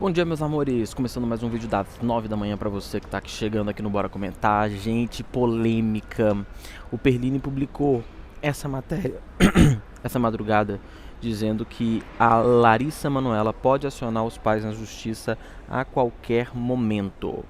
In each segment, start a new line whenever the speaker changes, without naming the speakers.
Bom dia, meus amores, começando mais um vídeo das 9 da manhã pra você que tá aqui chegando aqui no Bora Comentar. Gente, polêmica. O Perline publicou essa matéria essa madrugada dizendo que a Larissa Manoela pode acionar os pais na justiça a qualquer momento.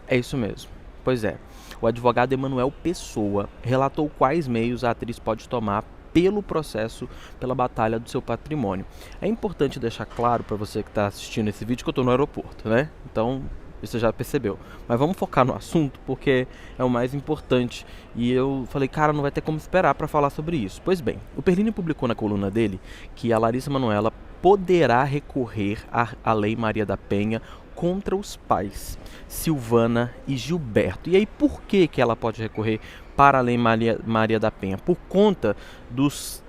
É isso mesmo. Pois é. O advogado Emanuel Pessoa relatou quais meios a atriz pode tomar pelo processo, pela batalha do seu patrimônio. É importante deixar claro para você que está assistindo esse vídeo que eu estou no aeroporto, né? Então, você já percebeu. Mas vamos focar no assunto porque é o mais importante. E eu falei, cara, não vai ter como esperar para falar sobre isso. Pois bem, o Perline publicou na coluna dele que a Larissa Manoela poderá recorrer à Lei Maria da Penha contra os pais, Silvana e Gilberto. E aí, por que ela pode recorrer para a Lei Maria da Penha? Por conta dos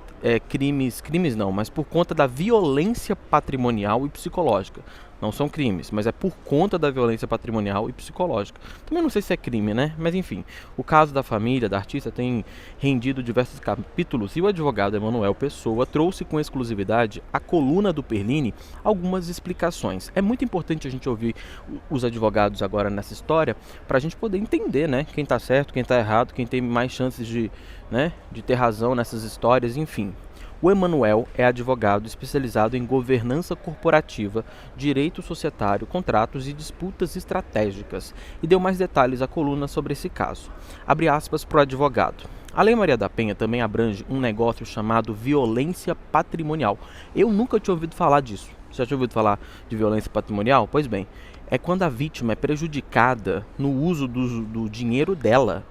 crimes não, mas por conta da violência patrimonial e psicológica. Não são crimes, mas é por conta da violência patrimonial e psicológica. Também não sei se é crime, né? Mas enfim, o caso da família, da artista, tem rendido diversos capítulos e o advogado Emanuel Pessoa trouxe com exclusividade a coluna do Perline algumas explicações. É muito importante a gente ouvir os advogados agora nessa história para a gente poder entender, né? Quem está certo, quem está errado, quem tem mais chances de ter razão nessas histórias, enfim. O Emanuel é advogado especializado em governança corporativa, direito societário, contratos e disputas estratégicas, e deu mais detalhes à coluna sobre esse caso. Abre aspas para o advogado. A Lei Maria da Penha também abrange um negócio chamado violência patrimonial. Eu nunca tinha ouvido falar disso. Você já tinha ouvido falar de violência patrimonial? Pois bem, é quando a vítima é prejudicada no uso do dinheiro dela,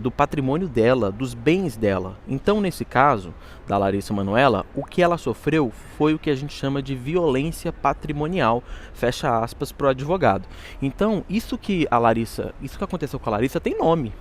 do patrimônio dela, dos bens dela. Então, nesse caso da Larissa Manoela, o que ela sofreu foi o que a gente chama de violência patrimonial, fecha aspas para o advogado. Então, isso que aconteceu com a Larissa tem nome.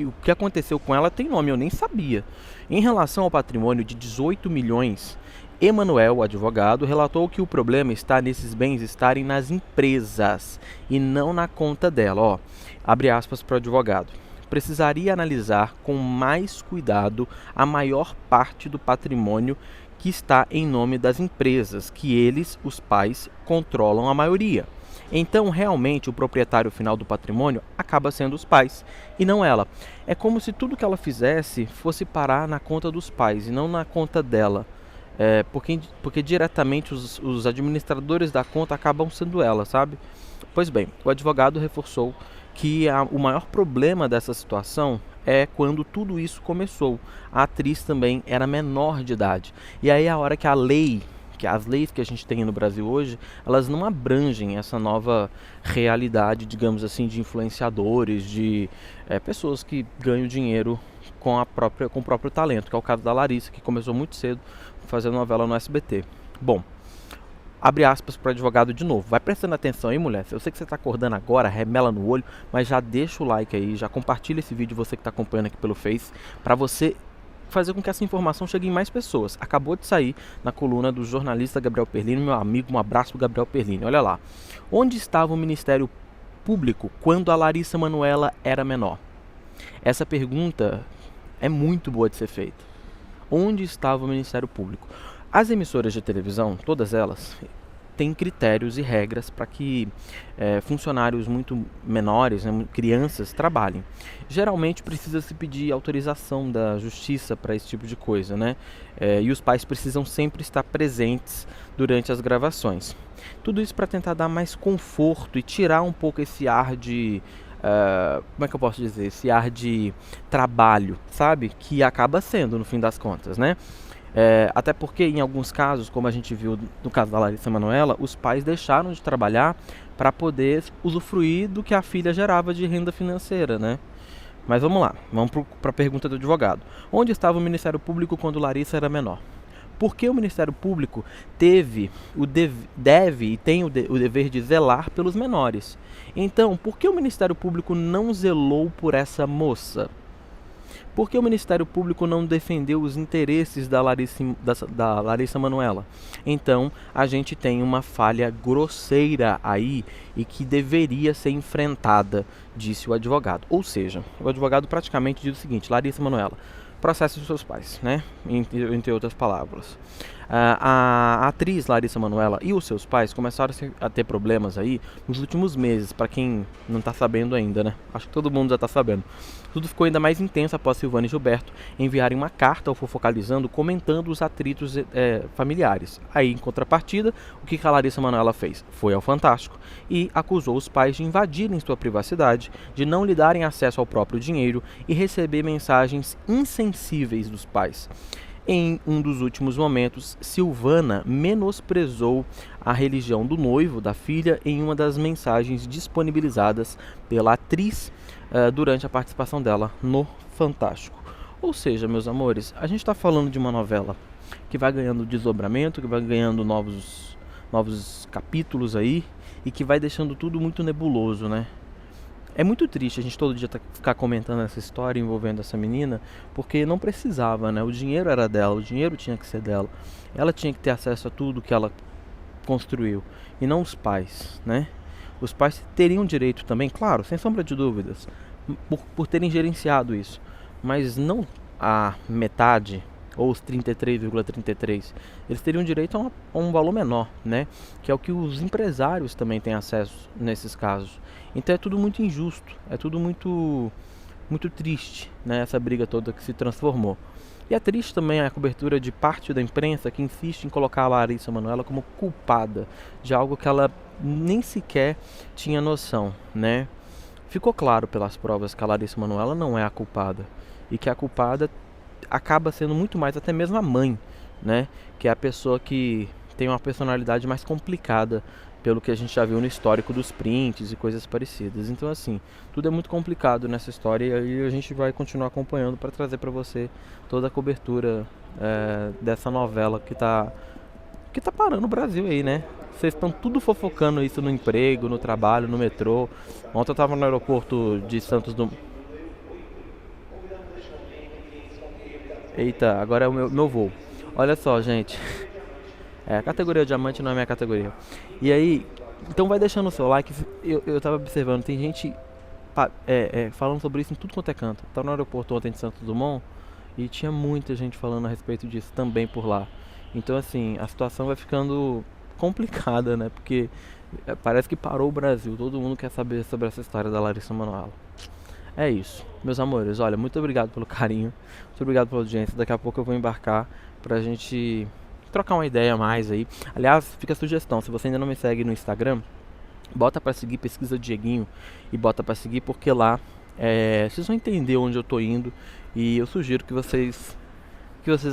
O que aconteceu com ela tem nome, eu nem sabia. Em relação ao patrimônio de 18 milhões, Emanuel, o advogado, relatou que o problema está nesses bens estarem nas empresas e não na conta dela. Abre aspas para o advogado. Precisaria analisar com mais cuidado a maior parte do patrimônio que está em nome das empresas, que eles, os pais, controlam a maioria. Então, realmente, o proprietário final do patrimônio acaba sendo os pais, e não ela. É como se tudo que ela fizesse fosse parar na conta dos pais, e não na conta dela. Porque diretamente os administradores da conta acabam sendo ela, sabe? Pois bem, o advogado reforçou que o maior problema dessa situação é quando tudo isso começou. A atriz também era menor de idade. E aí a hora que as leis que a gente tem no Brasil hoje, elas não abrangem essa nova realidade, digamos assim, de influenciadores, de pessoas que ganham dinheiro com o próprio talento, que é o caso da Larissa, que começou muito cedo fazendo novela no SBT. Bom, abre aspas para o advogado de novo. Vai prestando atenção aí, mulher. Eu sei que você está acordando agora, remela no olho, mas já deixa o like aí, já compartilha esse vídeo, você que está acompanhando aqui pelo Face, para você fazer com que essa informação chegue em mais pessoas. Acabou de sair na coluna do jornalista Gabriel Perline, meu amigo, um abraço para Gabriel Perline. Olha lá. Onde estava o Ministério Público quando a Larissa Manoela era menor? Essa pergunta é muito boa de ser feita. Onde estava o Ministério Público? As emissoras de televisão, todas elas, têm critérios e regras para que funcionários muito menores, né, crianças, trabalhem. Geralmente precisa se pedir autorização da justiça para esse tipo de coisa, né? E os pais precisam sempre estar presentes durante as gravações. Tudo isso para tentar dar mais conforto e tirar um pouco esse ar de... como é que eu posso dizer? Esse ar de trabalho, sabe? Que acaba sendo, no fim das contas, né? Até porque em alguns casos, como a gente viu no caso da Larissa Manoela, os pais deixaram de trabalhar para poder usufruir do que a filha gerava de renda financeira, né? Mas vamos lá, vamos para a pergunta do advogado. Onde estava o Ministério Público quando Larissa era menor? Por que o Ministério Público deve e tem o dever de zelar pelos menores? Então, por que o Ministério Público não zelou por essa moça? Por que o Ministério Público não defendeu os interesses da Larissa Manoela? Então, a gente tem uma falha grosseira aí e que deveria ser enfrentada, disse o advogado. Ou seja, o advogado praticamente diz o seguinte: Larissa Manoela, processe os seus pais, né? Entre outras palavras. A atriz Larissa Manoela e os seus pais começaram a ter problemas aí nos últimos meses, para quem não tá sabendo ainda, né? Acho que todo mundo já tá sabendo. Tudo ficou ainda mais intenso após Silvana e Gilberto enviarem uma carta ao Fofocalizando comentando os atritos familiares. Aí, em contrapartida, o que a Larissa Manoela fez? Foi ao Fantástico e acusou os pais de invadirem sua privacidade, de não lhe darem acesso ao próprio dinheiro e receber mensagens insensíveis dos pais. Em um dos últimos momentos, Silvana menosprezou a religião do noivo da filha em uma das mensagens disponibilizadas pela atriz durante a participação dela no Fantástico. Ou seja, meus amores, a gente está falando de uma novela que vai ganhando desdobramento, que vai ganhando novos capítulos aí e que vai deixando tudo muito nebuloso, né? É muito triste a gente todo dia ficar comentando essa história envolvendo essa menina, porque não precisava, né? O dinheiro era dela, o dinheiro tinha que ser dela. Ela tinha que ter acesso a tudo que ela construiu, e não os pais, né? Os pais teriam direito também, claro, sem sombra de dúvidas, por terem gerenciado isso, mas não a metade ou os 33,33. Eles teriam direito a um valor menor, né? Que é o que os empresários também têm acesso nesses casos. Então é tudo muito injusto, é tudo muito triste, né? Essa briga toda que se transformou. E é triste também a cobertura de parte da imprensa que insiste em colocar a Larissa Manoela como culpada de algo que ela nem sequer tinha noção, né? Ficou claro pelas provas que a Larissa Manoela não é a culpada e que a culpada acaba sendo muito mais até mesmo a mãe, né? Que é a pessoa que tem uma personalidade mais complicada, pelo que a gente já viu no histórico dos prints e coisas parecidas. Então, assim, tudo é muito complicado nessa história e a gente vai continuar acompanhando para trazer para você toda a cobertura dessa novela que tá parando o Brasil aí, né? Vocês estão tudo fofocando isso no emprego, no trabalho, no metrô. Ontem eu tava no aeroporto de Santos Dumont. Eita, agora é o meu voo. Olha só, gente. A categoria diamante não é minha categoria. E aí, então vai deixando o seu like. Eu tava observando, tem gente falando sobre isso em tudo quanto é canto. Tava no aeroporto ontem de Santos Dumont e tinha muita gente falando a respeito disso também por lá. Então, assim, a situação vai ficando complicada, né? Porque parece que parou o Brasil. Todo mundo quer saber sobre essa história da Larissa Manoela. É isso, meus amores. Olha, muito obrigado pelo carinho, muito obrigado pela audiência. Daqui a pouco eu vou embarcar pra gente trocar uma ideia a mais aí. Aliás, fica a sugestão, se você ainda não me segue no Instagram, bota pra seguir, pesquisa Dieguinho e bota pra seguir, porque lá vocês vão entender onde eu tô indo e eu sugiro que vocês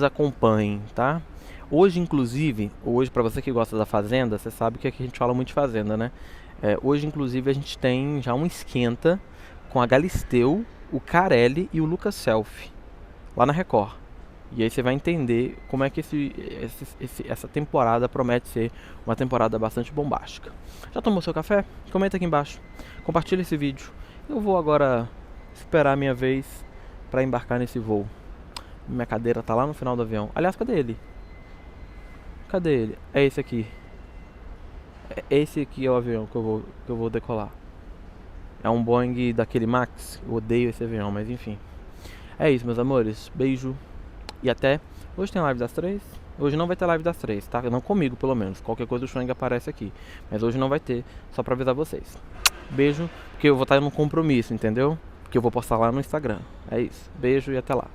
acompanhem, tá? Hoje, inclusive, pra você que gosta da Fazenda, você sabe que aqui a gente fala muito de Fazenda, né? Hoje, inclusive, a gente tem já um esquenta com a Galisteu, o Carelli e o Lucas Selfie, lá na Record. E aí você vai entender como é que essa temporada promete ser uma temporada bastante bombástica. Já tomou seu café? Comenta aqui embaixo. Compartilha esse vídeo. Eu vou agora esperar a minha vez para embarcar nesse voo. Minha cadeira tá lá no final do avião. Aliás, cadê ele? Cadê ele? É esse aqui. Esse aqui é o avião que eu vou decolar. É um Boeing daquele Max. Eu odeio esse avião, mas enfim. É isso, meus amores. Beijo. E até. Hoje tem live das 3. Hoje não vai ter live das 3, tá? Não comigo, pelo menos. Qualquer coisa o Schwang aparece aqui. Mas hoje não vai ter. Só pra avisar vocês. Beijo. Porque eu vou estar num compromisso, entendeu? Que eu vou postar lá no Instagram. É isso. Beijo e até lá.